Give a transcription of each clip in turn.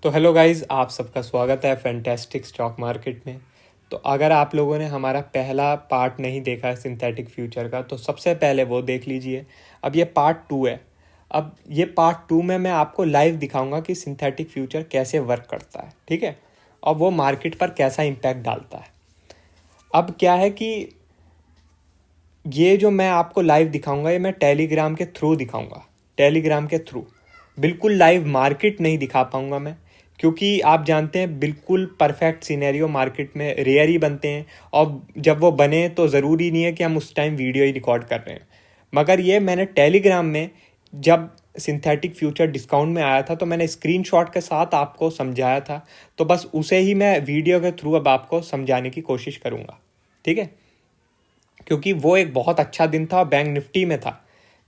तो hello guys, आप सबका स्वागत है फैंटास्टिक स्टॉक मार्केट में। तो अगर आप लोगों ने हमारा पहला पार्ट नहीं देखा है सिंथेटिक फ्यूचर का, तो सबसे पहले वो देख लीजिए। अब ये पार्ट 2 है। अब ये पार्ट 2 में मैं आपको लाइव दिखाऊंगा कि सिंथेटिक फ्यूचर कैसे वर्क करता है, ठीक है, और वो मार्केट पर कैसा इम्पैक्ट डालता है। अब क्या है कि ये जो मैं आपको लाइव दिखाऊंगा, ये मैं टेलीग्राम के थ्रू दिखाऊंगा। टेलीग्राम के थ्रू बिल्कुल लाइव मार्केट नहीं दिखा पाऊंगा मैं, क्योंकि आप जानते हैं बिल्कुल परफेक्ट सिनेरियो मार्केट में रेयर ही बनते हैं, और जब वो बने तो ज़रूरी नहीं है कि हम उस टाइम वीडियो ही रिकॉर्ड कर रहे हैं। मगर ये मैंने टेलीग्राम में जब सिंथेटिक फ्यूचर डिस्काउंट में आया था तो मैंने स्क्रीनशॉट के साथ आपको समझाया था, तो बस उसे ही मैं वीडियो के थ्रू अब आपको समझाने की कोशिश करूँगा, ठीक है। क्योंकि वो एक बहुत अच्छा दिन था, बैंक निफ्टी में था।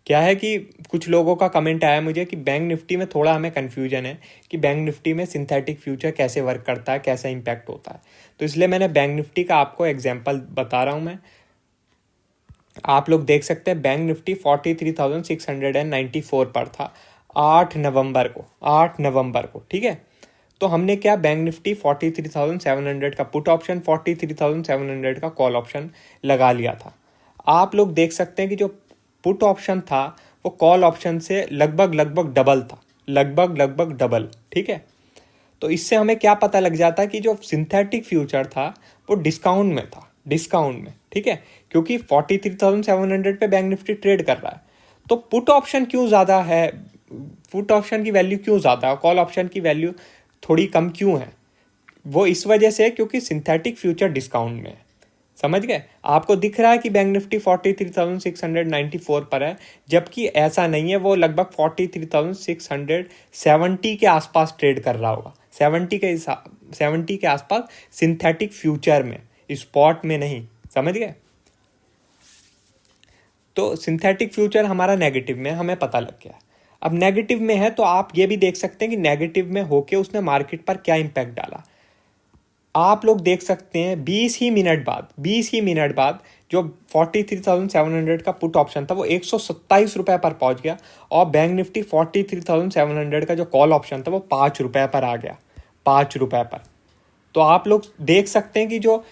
क्या है कि कुछ लोगों का कमेंट आया मुझे कि बैंक निफ्टी में थोड़ा हमें कन्फ्यूजन है कि बैंक निफ्टी में सिंथेटिक फ्यूचर कैसे वर्क करता है, कैसा इम्पैक्ट होता है। तो इसलिए मैंने बैंक निफ्टी का आपको एग्जांपल बता रहा हूँ मैं। आप लोग देख सकते हैं बैंक निफ्टी 43,694 पर था 8 नवंबर को, ठीक है। तो हमने क्या, बैंक निफ्टी 43,700 का पुट ऑप्शन, 43,700 का कॉल ऑप्शन लगा लिया था। आप लोग देख सकते हैं कि जो पुट ऑप्शन था वो कॉल ऑप्शन से लगभग डबल था, लगभग डबल, ठीक है। तो इससे हमें क्या पता लग जाता है कि जो सिंथेटिक फ्यूचर था वो डिस्काउंट में था, डिस्काउंट में, ठीक है। क्योंकि 43,700 पे बैंक निफ्टी ट्रेड कर रहा है, तो पुट ऑप्शन क्यों ज़्यादा है, पुट ऑप्शन की वैल्यू क्यों ज़्यादा है, कॉल ऑप्शन की वैल्यू थोड़ी कम क्यों है? वो इस वजह से क्योंकि सिंथेटिक फ्यूचर डिस्काउंट में है। समझ गए? आपको दिख रहा है कि बैंक निफ्टी 43,694 पर है, जबकि ऐसा नहीं है। वो लगभग 43,670 के आसपास ट्रेड कर रहा होगा, 70 के आसपास सिंथेटिक फ्यूचर में, स्पॉट में नहीं। समझ गए? तो सिंथेटिक फ्यूचर हमारा नेगेटिव में, हमें पता लग गया। अब नेगेटिव में है तो आप ये भी देख सकते हैं कि नेगेटिव में होके उसने मार्केट पर क्या इंपैक्ट डाला। आप लोग देख सकते हैं 20 ही मिनट बाद जो 43,700 का पुट ऑप्शन था वो 127 रुपये पर पहुंच गया, और बैंक निफ्टी 43,700 का जो कॉल ऑप्शन था वो 5 रुपये पर आ गया, 5 रुपये पर। तो आप लोग देख सकते हैं कि जो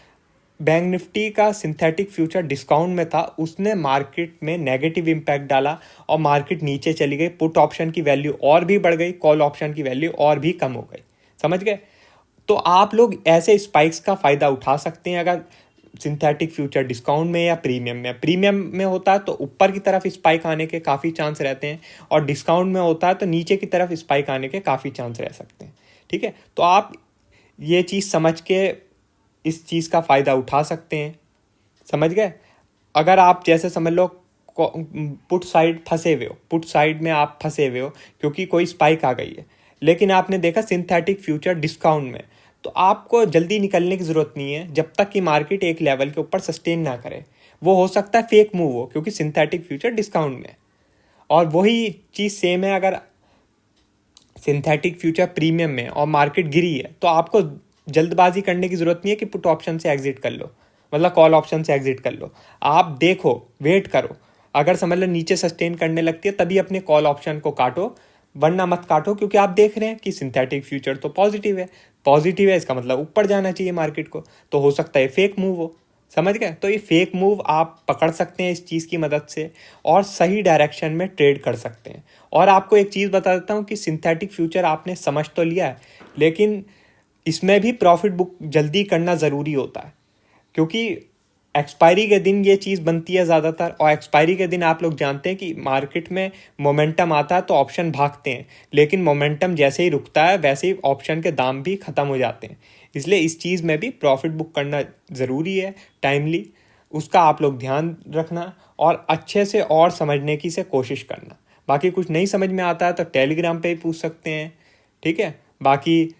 बैंक निफ्टी का सिंथेटिक फ्यूचर डिस्काउंट में था उसने मार्केट में नेगेटिव इम्पैक्ट डाला, और मार्केट नीचे चली गई। पुट ऑप्शन की वैल्यू और भी बढ़ गई, कॉल ऑप्शन की वैल्यू और भी कम हो गई। समझ गए? तो आप लोग ऐसे स्पाइक्स का फ़ायदा उठा सकते हैं अगर सिंथेटिक फ्यूचर डिस्काउंट में या प्रीमियम में। प्रीमियम में होता है तो ऊपर की तरफ स्पाइक आने के काफ़ी चांस रहते हैं, और डिस्काउंट में होता है तो नीचे की तरफ स्पाइक आने के काफ़ी चांस रह सकते हैं, ठीक है। तो आप ये चीज़ समझ के इस चीज़ का फ़ायदा उठा सकते हैं। समझ गए? अगर आप जैसे समझ लो पुट साइड फंसे हुए हो, पुट साइड में आप फंसे हुए हो क्योंकि कोई स्पाइक आ गई है, लेकिन आपने देखा सिंथेटिक फ्यूचर डिस्काउंट में, तो आपको जल्दी निकलने की ज़रूरत नहीं है जब तक कि मार्केट एक लेवल के ऊपर सस्टेन ना करे। वो हो सकता है फेक मूव हो, क्योंकि सिंथेटिक फ्यूचर डिस्काउंट में। और वही चीज़ सेम है अगर सिंथेटिक फ्यूचर प्रीमियम में और मार्केट गिरी है, तो आपको जल्दबाजी करने की ज़रूरत नहीं है कि पुट ऑप्शन से एग्जिट कर लो, मतलब कॉल ऑप्शन से एग्जिट कर लो। आप देखो, वेट करो। अगर समझ लो नीचे सस्टेन करने लगती है तभी अपने कॉल ऑप्शन को काटो, वरना मत काटो। क्योंकि आप देख रहे हैं कि सिंथेटिक फ्यूचर तो पॉजिटिव है, पॉजिटिव है इसका मतलब ऊपर जाना चाहिए मार्केट को, तो हो सकता है फेक मूव हो। समझ गए? तो ये फेक मूव आप पकड़ सकते हैं इस चीज़ की मदद से, और सही डायरेक्शन में ट्रेड कर सकते हैं। और आपको एक चीज़ बता देता हूँ कि सिंथेटिक फ्यूचर आपने समझ तो लिया है, लेकिन इसमें भी प्रॉफिट बुक जल्दी करना ज़रूरी होता है, क्योंकि एक्सपायरी के दिन ये चीज़ बनती है ज़्यादातर। और एक्सपायरी के दिन आप लोग जानते हैं कि मार्केट में मोमेंटम आता है तो ऑप्शन भागते हैं, लेकिन मोमेंटम जैसे ही रुकता है वैसे ही ऑप्शन के दाम भी ख़त्म हो जाते हैं। इसलिए इस चीज़ में भी प्रॉफिट बुक करना ज़रूरी है, टाइमली। उसका आप लोग ध्यान रखना और अच्छे से और समझने की से कोशिश करना। बाकी कुछ नहीं समझ में आता है तो टेलीग्राम पे ही पूछ सकते हैं, ठीक है। बाकी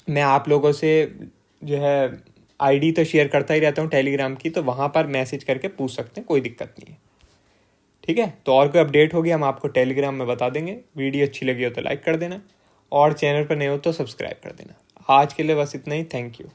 मैं आप लोगों से जो है आईडी तो शेयर करता ही रहता हूँ टेलीग्राम की, तो वहाँ पर मैसेज करके पूछ सकते हैं, कोई दिक्कत नहीं है, ठीक है। तो और कोई अपडेट होगी हम आपको टेलीग्राम में बता देंगे। वीडियो अच्छी लगी हो तो लाइक कर देना, और चैनल पर नए हो तो सब्सक्राइब कर देना। आज के लिए बस इतना ही। Thank you.